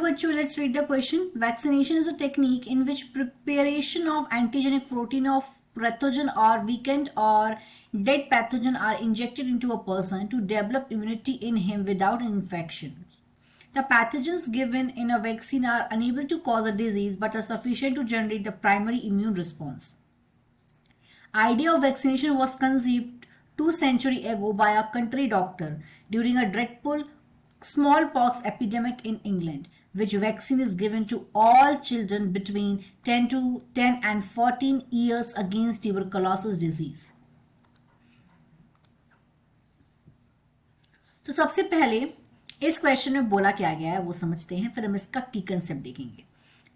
बच्चों, let's read the question. Vaccination is a technique in which preparation of antigenic protein of pathogen or weakened or dead pathogen are injected into a person to develop immunity in him without an infection. The pathogens given in a vaccine are unable to cause a disease but are sufficient to generate the primary immune response. Idea of vaccination was conceived 2 centuries ago by a country doctor during a dreadful smallpox epidemic in England, which vaccine is given to all children between 10 and 14 years against tuberculosis disease. तो सबसे पहले इस question में बोला क्या गया है वो समझते हैं, फिर हम इसका की कंसेप्ट देखेंगे.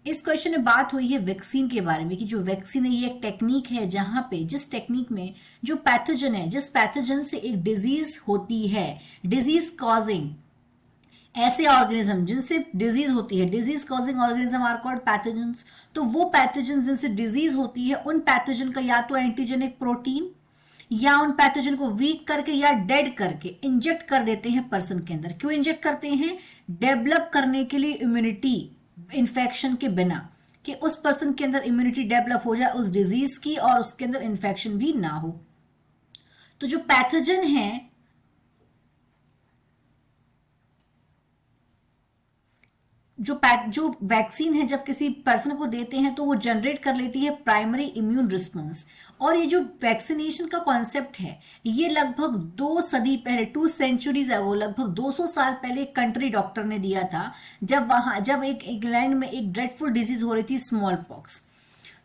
इस क्वेश्चन में बात हुई है वैक्सीन के बारे में कि जो वैक्सीन है ये एक टेक्निक है जहां पे जिस टेक्निक में जो पैथोजन है, जिस पैथोजन से एक डिजीज होती है, डिजीज कॉजिंग ऐसे ऑर्गेनिज्म जिनसे डिजीज होती है, disease causing organism are called pathogens. तो वो पैथोजन जिनसे डिजीज होती है उन पैथोजन का या तो एंटीजेनिक प्रोटीन या उन पैथोजन को वीक करके या डेड करके इंजेक्ट कर देते हैं पर्सन के अंदर. क्यों इंजेक्ट करते हैं? डेवलप करने के लिए इम्यूनिटी, इन्फेक्शन के बिना, कि उस पर्सन के अंदर इम्यूनिटी डेवलप हो जाए उस डिजीज की और उसके अंदर इन्फेक्शन भी ना हो. तो जो पैथोजन है, जो वैक्सीन है जब किसी पर्सन को देते हैं तो वो जनरेट कर लेती है प्राइमरी इम्यून रिस्पॉन्स. और ये जो वैक्सीनेशन का कॉन्सेप्ट है ये लगभग 2 सदी पहले, 2 सेंचुरीज अगो, लगभग 200 साल पहले एक कंट्री डॉक्टर ने दिया था जब एक इंग्लैंड में एक ड्रेडफुल डिजीज हो रही थी, स्मॉल पॉक्स.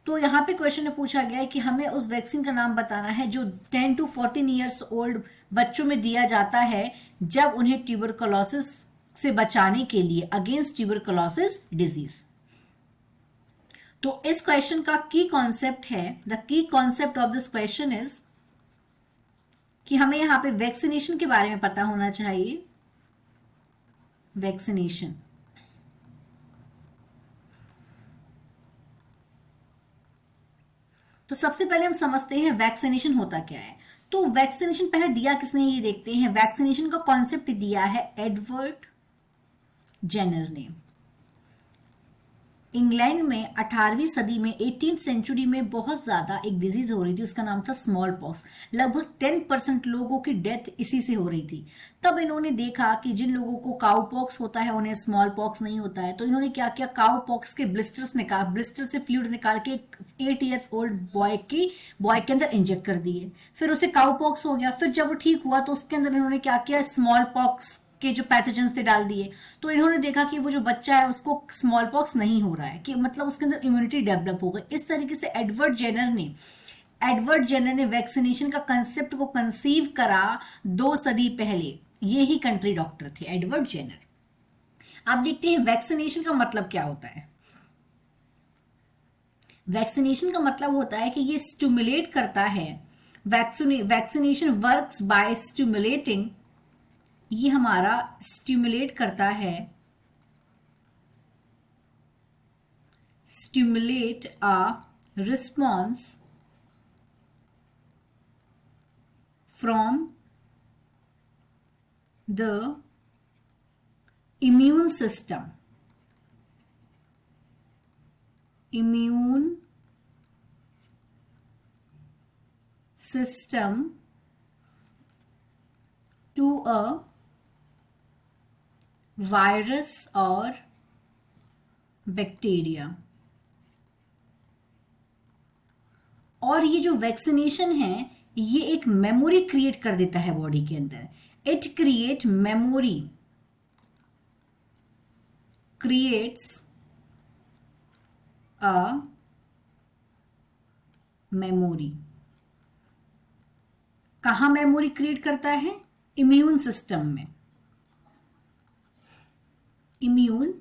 तो यहाँ पे क्वेश्चन में पूछा गया है कि हमें उस वैक्सीन का नाम बताना है जो 10 to 14 ईयर्स ओल्ड बच्चों में दिया जाता है जब उन्हें ट्यूबरकुलोसिस से बचाने के लिए, अगेंस्ट ट्यूबरकुलोसिस डिजीज. तो इस क्वेश्चन का की कॉन्सेप्ट है, the key concept of this question is कि हमें यहां पे वैक्सीनेशन के बारे में पता होना चाहिए. वैक्सीनेशन, तो सबसे पहले हम समझते हैं वैक्सीनेशन होता क्या है. तो वैक्सीनेशन पहले दिया किसने ये देखते हैं. वैक्सीनेशन का कॉन्सेप्ट दिया है एडवर्ड जेनर ने. इंग्लैंड में 18वीं सदी में, 18th सेंचुरी में बहुत ज्यादा एक डिजीज हो रही थी, उसका नाम था स्मॉल पॉक्स. लगभग 10% लोगों की डेथ इसी से हो रही थी. तब इन्होंने देखा कि जिन लोगों को काउ पॉक्स होता है उन्हें स्मॉल पॉक्स नहीं होता है. तो इन्होंने क्या किया, काउ पॉक्स के ब्लिस्टर से फ्लूइड निकाल के 8 ईयर्स ओल्ड बॉय के अंदर इंजेक्ट कर दिए. फिर उसे काउ पॉक्स हो गया. फिर जब वो ठीक हुआ तो उसके अंदर इन्होंने क्या किया, स्मॉल पॉक्स के जो पैथोजेंस थे डाल दिए. तो इन्होंने देखा कि वो जो बच्चा है उसको स्मॉल पॉक्स नहीं हो रहा है, कि मतलब उसके अंदर इम्यूनिटी डेवलप हो गई. इस तरीके से एडवर्ड जेनर ने वैक्सीनेशन का कंसेप्ट को कंसीव करा 2 सदी पहले. ये ही कंट्री डॉक्टर थे एडवर्ड जेनर. आप देखते हैं वैक्सीनेशन का मतलब क्या होता है. वैक्सीनेशन का मतलब होता है कि ये स्टिमुलेट करता है. वैक्सीनेशन वर्क्स बाय स्टिमुलेटिंग, ये हमारा स्टिमुलेट करता है, stimulate a response from the immune system to a virus और बैक्टीरिया. और ये जो वैक्सीनेशन है ये एक मेमोरी क्रिएट कर देता है बॉडी के अंदर. It creates a memory. कहां मेमोरी क्रिएट करता है? इम्यून सिस्टम में. इम्यून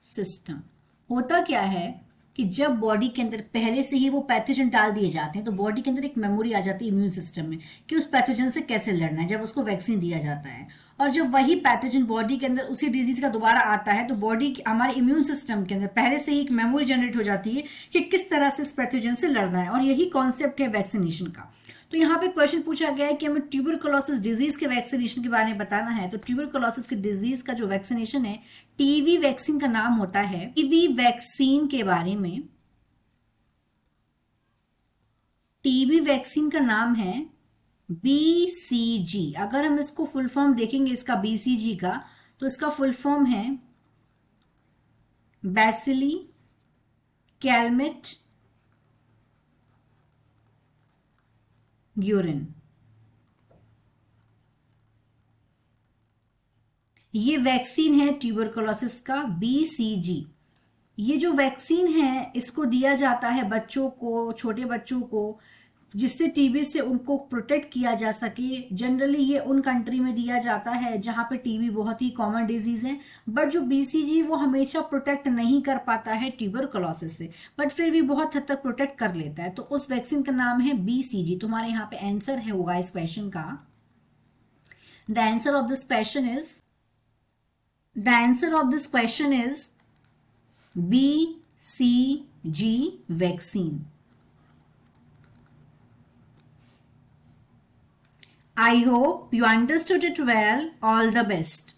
सिस्टम होता क्या है कि जब बॉडी के अंदर पहले से ही वो पैथोजन डाल दिए जाते हैं तो बॉडी के अंदर एक मेमोरी आ जाती है इम्यून सिस्टम में कि उस पैथोजन से कैसे लड़ना है, जब उसको वैक्सीन दिया जाता है. और जब वही पैथोजन बॉडी के अंदर उसी डिजीज का दोबारा आता है तो बॉडी हमारे इम्यून सिस्टम के अंदर पहले से ही एक मेमोरी जनरेट हो जाती है कि किस तरह से इस पैथोजन से लड़ना है. और यही कॉन्सेप्ट है वैक्सीनेशन का. तो यहाँ पे क्वेश्चन पूछा गया है कि हमें ट्यूबरकुलोसिस डिजीज के वैक्सीनेशन के बारे में बताना है। तो ट्यूबरकुलोसिस के डिजीज का जो वैक्सीनेशन है, टीवी वैक्सीन का नाम होता है। टीवी वैक्सीन के बारे में, टीबी वैक्सीन का नाम है BCG। अगर हम इसको फुल फॉर्म देखेंगे इसका BCG का, तो इसका फुल फॉर्म है बैसिली कैलमेट ग्यूरिन। ये वैक्सीन है ट्यूबरकुलोसिस का BCG। ये जो वैक्सीन है इसको दिया जाता है बच्चों को, छोटे बच्चों को, जिससे टीबी से उनको प्रोटेक्ट किया जा सके। जनरली ये उन कंट्री में दिया जाता है जहां पे टीबी बहुत ही कॉमन डिजीज है, बट जो BCG वो हमेशा प्रोटेक्ट नहीं कर पाता है ट्यूबरकुलोसिस से, बट फिर भी बहुत हद तक प्रोटेक्ट कर लेता है। तो उस वैक्सीन का नाम है BCG। तुम्हारे यहाँ पे आंसर है होगा इस क्वेश्चन का। The answer of this question is BCG vaccine. I hope you understood it well. All the best.